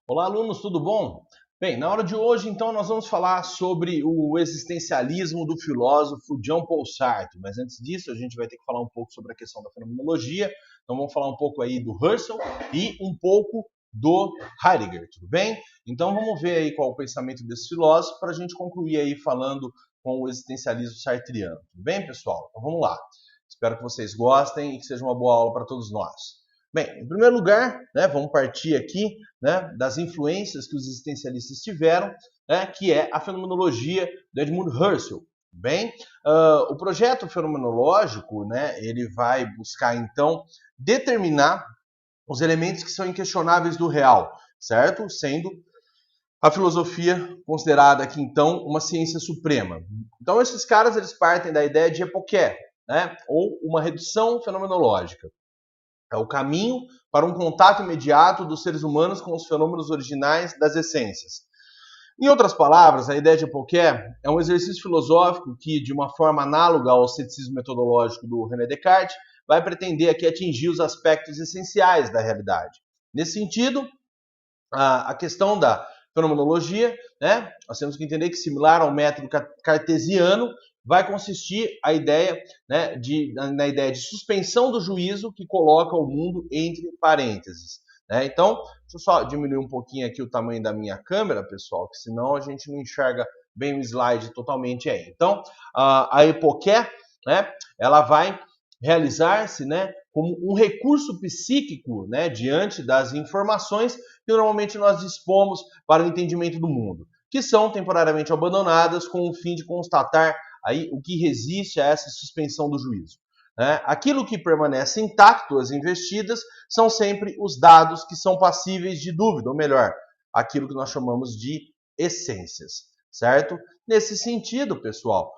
Olá, alunos, tudo bom? Bem, na hora de hoje, então, nós vamos falar sobre o existencialismo do filósofo Jean-Paul Sartre. Mas antes disso, a gente vai ter que falar um pouco sobre a questão da fenomenologia. Então, vamos falar um pouco aí do Husserl e um pouco do Heidegger, tudo bem? Então, vamos ver aí qual é o pensamento desse filósofo para a gente concluir aí falando com o existencialismo sartriano. Tudo bem, pessoal? Então, vamos lá. Espero que vocês gostem e que seja uma boa aula para todos nós. Bem, em primeiro lugar, vamos partir aqui das influências que os existencialistas tiveram, que é a fenomenologia do Edmund Husserl. Bem, o projeto fenomenológico, ele vai buscar então determinar os elementos que são inquestionáveis do real, certo? Sendo a filosofia considerada aqui então uma ciência suprema. Então esses caras eles partem da ideia de epoché, ou uma redução fenomenológica. É o caminho para um contato imediato dos seres humanos com os fenômenos originais das essências. Em outras palavras, a ideia de epoché é um exercício filosófico que, de uma forma análoga ao ceticismo metodológico do René Descartes, vai pretender aqui atingir os aspectos essenciais da realidade. Nesse sentido, a questão da fenomenologia, nós temos que entender que, similar ao método cartesiano, vai consistir a ideia, na ideia de suspensão do juízo que coloca o mundo entre parênteses. Então, deixa eu só diminuir um pouquinho aqui o tamanho da minha câmera, pessoal, que senão a gente não enxerga bem o slide totalmente aí. Então, a epoché, ela vai realizar-se, como um recurso psíquico, diante das informações que normalmente nós dispomos para o entendimento do mundo, que são temporariamente abandonadas com o fim de constatar aí o que resiste a essa suspensão do juízo. Aquilo que permanece intacto, as investidas, são sempre os dados que são passíveis de dúvida, ou melhor, aquilo que nós chamamos de essências, certo? Nesse sentido, pessoal,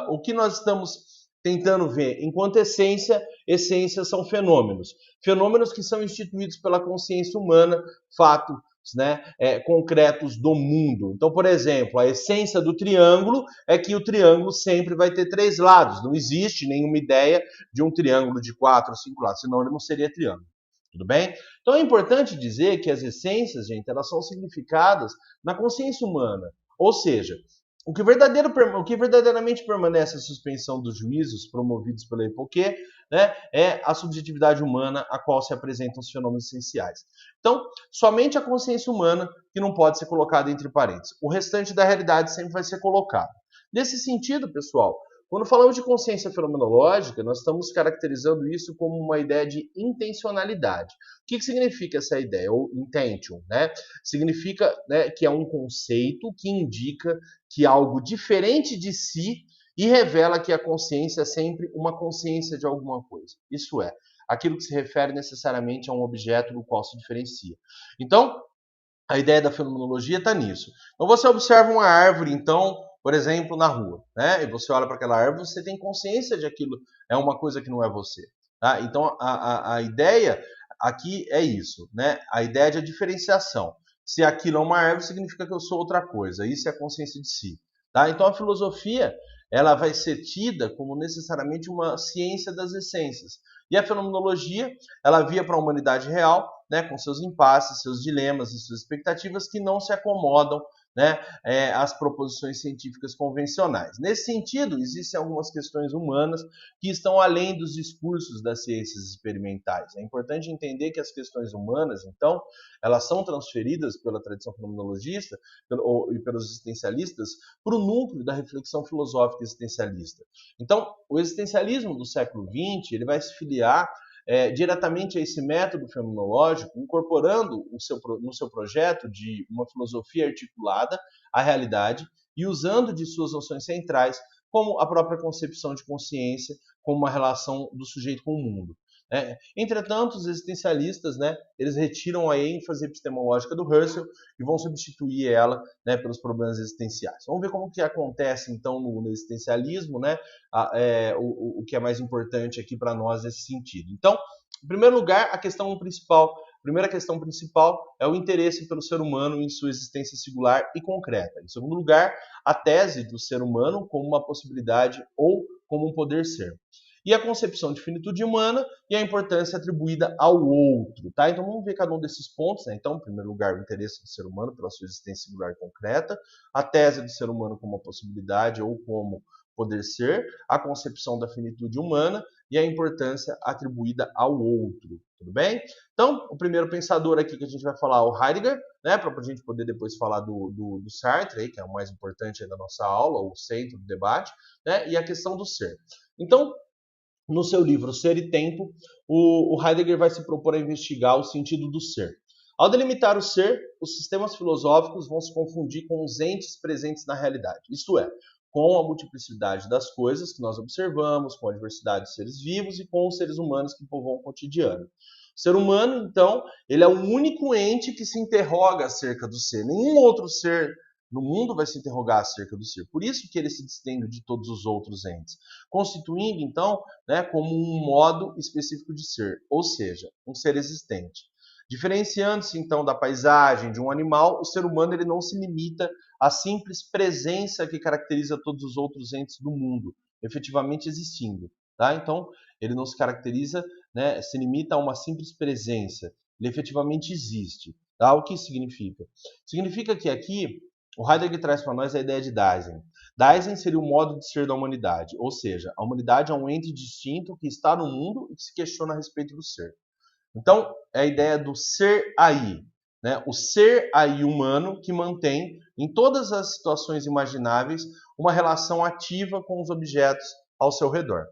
o que nós estamos tentando ver enquanto essência, essências são fenômenos. Fenômenos que são instituídos pela consciência humana, fatos concretos do mundo. Então, por exemplo, a essência do triângulo é que o triângulo sempre vai ter três lados. Não existe nenhuma ideia de um triângulo de 4 ou 5 lados, senão ele não seria triângulo. Tudo bem? Então é importante dizer que as essências, gente, elas são significadas na consciência humana. Ou seja, o que verdadeiramente permanece a suspensão dos juízos promovidos pela epoché, é a subjetividade humana a qual se apresentam os fenômenos essenciais. Então, somente a consciência humana que não pode ser colocada entre parênteses. O restante da realidade sempre vai ser colocado. Nesse sentido, pessoal, quando falamos de consciência fenomenológica, nós estamos caracterizando isso como uma ideia de intencionalidade. O que significa essa ideia? Ou intention, Significa que é um conceito que indica que algo diferente de si e revela que a consciência é sempre uma consciência de alguma coisa. Isso é, aquilo que se refere necessariamente a um objeto do qual se diferencia. Então, a ideia da fenomenologia está nisso. Então, você observa uma árvore, então, por exemplo, na rua, e você olha para aquela árvore, você tem consciência de aquilo é uma coisa que não é você. Tá? Então, a ideia aqui é isso, a ideia de diferenciação. Se aquilo é uma árvore, significa que eu sou outra coisa. Isso é a consciência de si. Tá? Então, a filosofia ela vai ser tida como necessariamente uma ciência das essências. E a fenomenologia, ela via para a humanidade real, com seus impasses, seus dilemas e suas expectativas que não se acomodam às proposições científicas convencionais. Nesse sentido, existem algumas questões humanas que estão além dos discursos das ciências experimentais. É importante entender que as questões humanas, então, elas são transferidas pela tradição fenomenologista e pelos existencialistas para o núcleo da reflexão filosófica existencialista. Então, o existencialismo do século XX ele vai se filiar diretamente a esse método fenomenológico, incorporando no seu projeto de uma filosofia articulada à realidade e usando de suas noções centrais, como a própria concepção de consciência, como uma relação do sujeito com o mundo. Entretanto, os existencialistas eles retiram a ênfase epistemológica do Husserl e vão substituir ela pelos problemas existenciais. Vamos ver como que acontece então no existencialismo, o que é mais importante aqui para nós nesse sentido. Então, em primeiro lugar, a primeira questão principal é o interesse pelo ser humano em sua existência singular e concreta. Em segundo lugar, a tese do ser humano como uma possibilidade ou como um poder ser. e a concepção de finitude humana e a importância atribuída ao outro, tá? Então vamos ver cada um desses pontos, né? Então, em primeiro lugar, o interesse do ser humano pela sua existência singular e concreta, a tese do ser humano como uma possibilidade ou como poder ser, a concepção da finitude humana e a importância atribuída ao outro, tudo bem? Então, o primeiro pensador aqui que a gente vai falar é o Heidegger, né, para a gente poder depois falar do Sartre, que é o mais importante da nossa aula, o centro do debate, né, e a questão do ser. Então, no seu livro Ser e Tempo, o Heidegger vai se propor a investigar o sentido do ser. Ao delimitar o ser, os sistemas filosóficos vão se confundir com os entes presentes na realidade, isto é, com a multiplicidade das coisas que nós observamos, com a diversidade de seres vivos e com os seres humanos que povoam o cotidiano. O ser humano, então, ele é o único ente que se interroga acerca do ser. Nenhum outro ser no mundo vai se interrogar acerca do ser. Por isso que ele se distingue de todos os outros entes, constituindo, então, né, como um modo específico de ser, ou seja, um ser existente. Diferenciando-se, então, da paisagem de um animal, o ser humano ele não se limita à simples presença que caracteriza todos os outros entes do mundo, efetivamente existindo. Tá? Então, ele não se caracteriza, né, se limita a uma simples presença. Ele efetivamente existe. Tá? O que isso significa? Significa que aqui o Heidegger traz para nós a ideia de Dasein. Dasein seria o modo de ser da humanidade, ou seja, a humanidade é um ente distinto que está no mundo e que se questiona a respeito do ser. Então, é a ideia do ser aí, né? O ser aí humano que mantém, em todas as situações imagináveis, uma relação ativa com os objetos ao seu redor.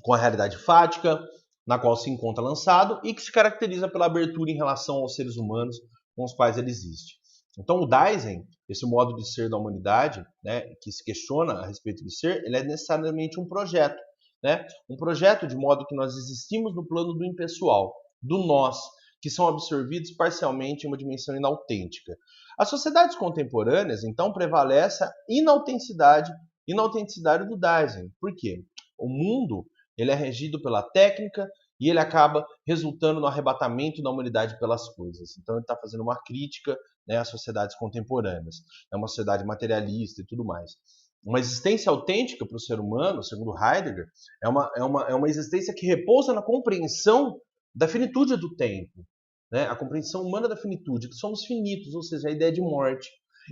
Com a realidade fática, na qual se encontra lançado e que se caracteriza pela abertura em relação aos seres humanos com os quais ele existe. Então, o Dasein, esse modo de ser da humanidade, né, que se questiona a respeito do ser, ele é necessariamente um projeto. Né? Um projeto de modo que nós existimos no plano do impessoal, do nós, que são absorvidos parcialmente em uma dimensão inautêntica. As sociedades contemporâneas, então, prevalece a inautenticidade do Dasein. Por quê? O mundo ele é regido pela técnica e ele acaba resultando no arrebatamento da humanidade pelas coisas. Então ele está fazendo uma crítica, né, às sociedades contemporâneas. É uma sociedade materialista e tudo mais. Uma existência autêntica para o ser humano, segundo Heidegger, é uma existência que repousa na compreensão da finitude do tempo. Né? A compreensão humana da finitude, que somos finitos, ou seja, a ideia de morte.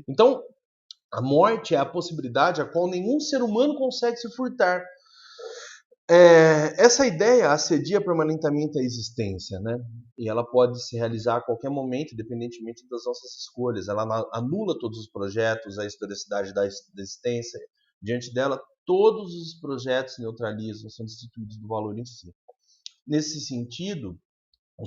Então, a morte é a possibilidade a qual nenhum ser humano consegue se furtar. Essa ideia assedia permanentemente a existência, né? E ela pode se realizar a qualquer momento, independentemente das nossas escolhas. Ela anula todos os projetos, a historicidade da existência. Diante dela, todos os projetos se neutralizam, são destituídos do valor em si. Nesse sentido, o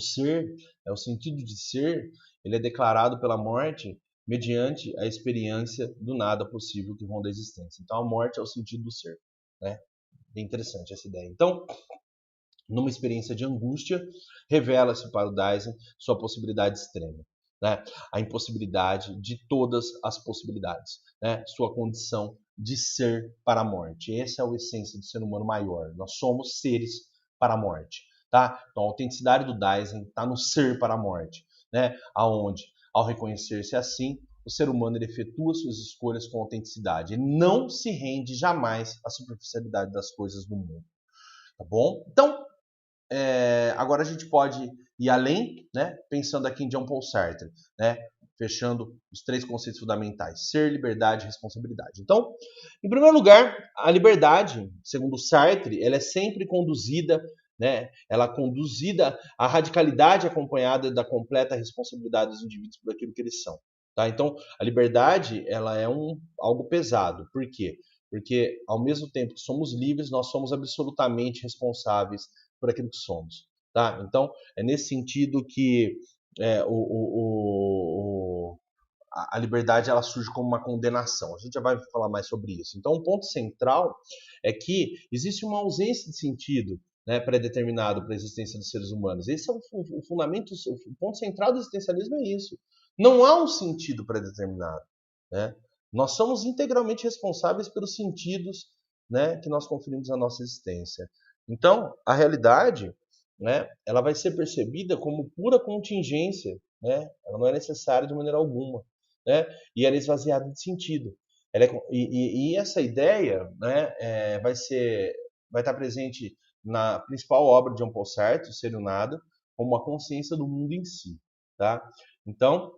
sentido de ser, ele é declarado pela morte mediante a experiência do nada possível que ronda a existência. Então, a morte é o sentido do ser, né? Bem interessante essa ideia. Então, numa experiência de angústia, revela-se para o Dasein sua possibilidade extrema, né? A impossibilidade de todas as possibilidades, né? Sua condição de ser para a morte. Essa é a essência do ser humano maior. Nós somos seres para a morte, tá? Então, a autenticidade do Dasein está no ser para a morte, né? Aonde, ao reconhecer-se assim, o ser humano ele efetua suas escolhas com autenticidade. Ele não se rende jamais à superficialidade das coisas do mundo. Tá bom? Então, agora a gente pode ir além, né? Pensando aqui em Jean-Paul Sartre, né? Fechando os 3 conceitos fundamentais: ser, liberdade e responsabilidade. Então, em primeiro lugar, a liberdade, segundo Sartre, ela é sempre conduzida, né? Ela é conduzida à radicalidade acompanhada da completa responsabilidade dos indivíduos por aquilo que eles são. Tá? Então, a liberdade ela é algo pesado. Por quê? Porque, ao mesmo tempo que somos livres, nós somos absolutamente responsáveis por aquilo que somos. Tá? Então, é nesse sentido que a liberdade ela surge como uma condenação. A gente já vai falar mais sobre isso. Então, o ponto central é que existe uma ausência de sentido, né, pré-determinado para a existência dos seres humanos. Esse é o fundamento, o ponto central do existencialismo é isso. Não há um sentido pré-determinado. Né? Nós somos integralmente responsáveis pelos sentidos, né, que nós conferimos à nossa existência. Então, a realidade, né, ela vai ser percebida como pura contingência, né? Ela não é necessária de maneira alguma, né? E ela é esvaziada de sentido. E essa ideia, né, vai estar presente na principal obra de Jean Paul Sartre, o Ser e o Nada, como a consciência do mundo em si. Tá? Então,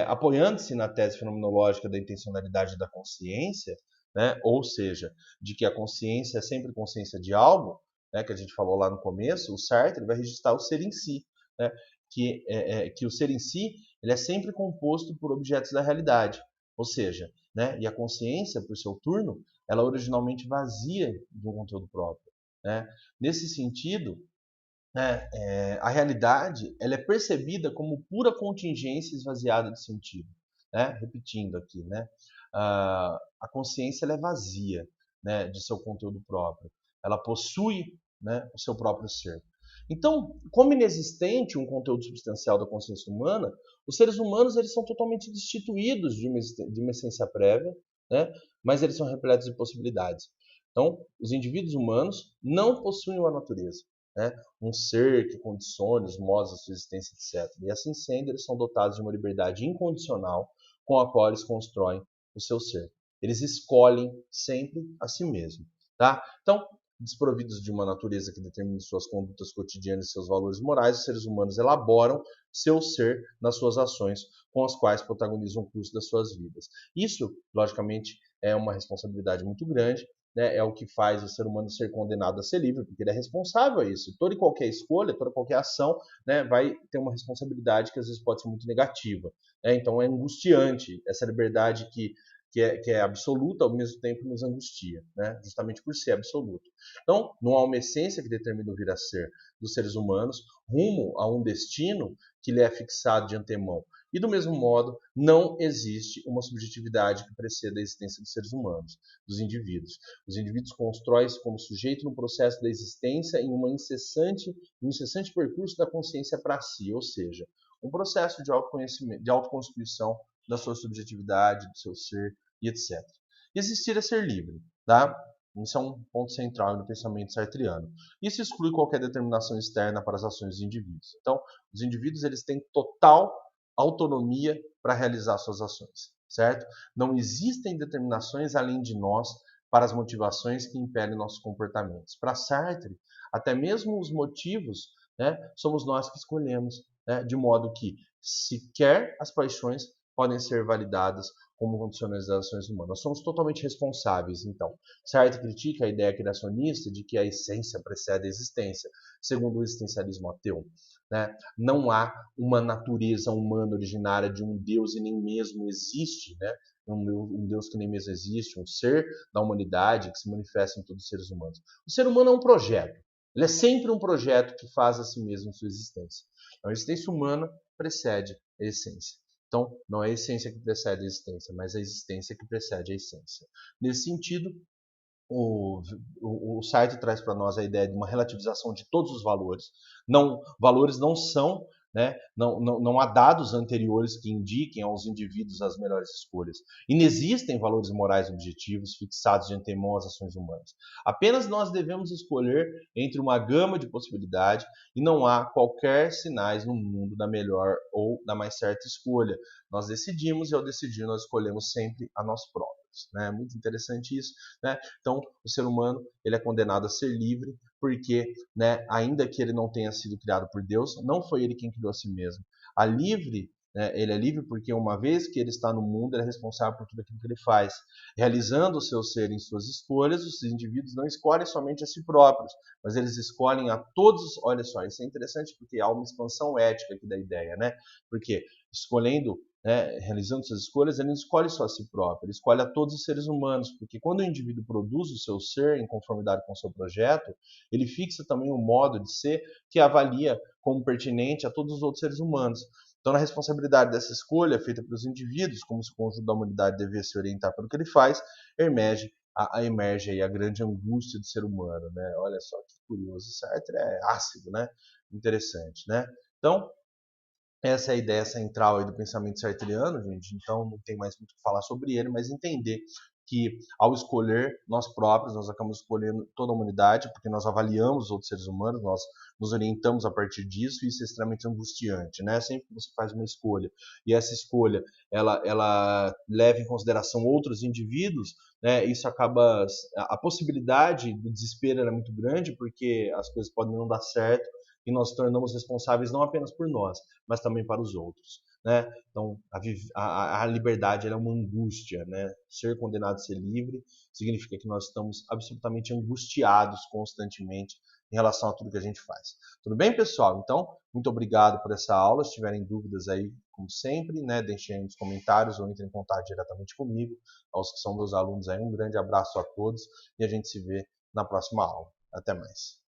apoiando-se na tese fenomenológica da intencionalidade da consciência, né, ou seja, de que a consciência é sempre consciência de algo, né, que a gente falou lá no começo, o Sartre vai registrar o ser em si, né, que o ser em si ele é sempre composto por objetos da realidade, ou seja, né, e a consciência, por seu turno, ela é originalmente vazia de um conteúdo próprio. Né? Nesse sentido, né, a realidade ela é percebida como pura contingência esvaziada de sentido. Né? Repetindo aqui, né? A consciência ela é vazia, né, de seu conteúdo próprio. Ela possui, né, o seu próprio ser. Então, como inexistente um conteúdo substancial da consciência humana, os seres humanos eles são totalmente destituídos de uma essência prévia, né, mas eles são repletos de possibilidades. Então, os indivíduos humanos não possuem uma natureza, né, um ser que condicione os modos da sua existência, etc. E assim sendo, eles são dotados de uma liberdade incondicional com a qual eles constroem o seu ser. Eles escolhem sempre a si mesmos. Tá? Então, desprovidos de uma natureza que determine suas condutas cotidianas e seus valores morais, os seres humanos elaboram seu ser nas suas ações com as quais protagonizam o curso das suas vidas. Isso, logicamente, é uma responsabilidade muito grande, né? É o que faz o ser humano ser condenado a ser livre, porque ele é responsável a isso. Toda e qualquer escolha, toda e qualquer ação, né, vai ter uma responsabilidade que às vezes pode ser muito negativa. Né? Então é angustiante essa liberdade que é absoluta, ao mesmo tempo nos angustia, né? Justamente por ser absoluto. Então, não há uma essência que determina o vir a ser dos seres humanos rumo a um destino que lhe é fixado de antemão. E do mesmo modo, não existe uma subjetividade que preceda a existência dos seres humanos, dos indivíduos. Os indivíduos constroem-se como sujeito no processo da existência em um incessante percurso da consciência para si, ou seja, um processo de autoconhecimento, de autoconstituição da sua subjetividade, do seu ser e etc. Existir é ser livre, tá? Isso é um ponto central no pensamento sartriano. Isso exclui qualquer determinação externa para as ações dos indivíduos. Então, os indivíduos eles têm total autonomia para realizar suas ações, certo? Não existem determinações além de nós para as motivações que impelem nossos comportamentos. Para Sartre, até mesmo os motivos, né, somos nós que escolhemos, né, de modo que sequer as paixões podem ser validadas como condicionantes das ações humanas. Nós somos totalmente responsáveis, então. Sartre critica a ideia criacionista de que a essência precede a existência, segundo o existencialismo ateu. Né? Não há uma natureza humana originária de um Deus e nem mesmo existe, né? Um Deus que nem mesmo existe, um ser da humanidade que se manifesta em todos os seres humanos. O ser humano é um projeto. Ele é sempre um projeto que faz a si mesmo sua existência. Então, a existência humana precede a essência. Então, não é a essência que precede a existência, mas a existência que precede a essência. Nesse sentido, o Sartre traz para nós a ideia de uma relativização de todos os valores. Valores não são, né, não há dados anteriores que indiquem aos indivíduos as melhores escolhas. E não existem valores morais objetivos fixados de antemão às ações humanas. Apenas nós devemos escolher entre uma gama de possibilidades e não há qualquer sinais no mundo da melhor ou da mais certa escolha. Nós decidimos e ao decidir nós escolhemos sempre a nós próprios. Né? Muito interessante isso. Né? Então, o ser humano ele é condenado a ser livre porque, né, ainda que ele não tenha sido criado por Deus, não foi ele quem criou a si mesmo. Ele é livre porque uma vez que ele está no mundo, ele é responsável por tudo aquilo que ele faz. Realizando o seu ser em suas escolhas, os indivíduos não escolhem somente a si próprios, mas eles escolhem a todos. Olha só, isso é interessante porque há uma expansão ética aqui da ideia, né? Porque escolhendo, né, realizando suas escolhas, ele não escolhe só a si próprio, ele escolhe a todos os seres humanos, porque quando o indivíduo produz o seu ser em conformidade com o seu projeto, ele fixa também um modo de ser que avalia como pertinente a todos os outros seres humanos. Então, na responsabilidade dessa escolha feita pelos indivíduos, como se o conjunto da humanidade devia se orientar pelo que ele faz, emerge aí a grande angústia do ser humano, né? Olha só que curioso, Sartre é ácido, né? Interessante, né? Então, essa é a ideia central aí do pensamento sartriano, gente. Então, não tem mais muito o que falar sobre ele, mas entender que ao escolher nós próprios, nós acabamos escolhendo toda a humanidade, porque nós avaliamos os outros seres humanos, nós nos orientamos a partir disso, e isso é extremamente angustiante, né? Sempre que você faz uma escolha, e essa escolha, ela leva em consideração outros indivíduos, né? Isso acaba, a possibilidade do desespero era muito grande, porque as coisas podem não dar certo, e nós nos tornamos responsáveis não apenas por nós, mas também para os outros, né? Então, a liberdade é uma angústia, né? Ser condenado a ser livre significa que nós estamos absolutamente angustiados constantemente em relação a tudo que a gente faz. Tudo bem, pessoal? Então, muito obrigado por essa aula. Se tiverem dúvidas aí, como sempre, né, deixem aí nos comentários ou entrem em contato diretamente comigo. Aos que são meus alunos aí, um grande abraço a todos e a gente se vê na próxima aula. Até mais.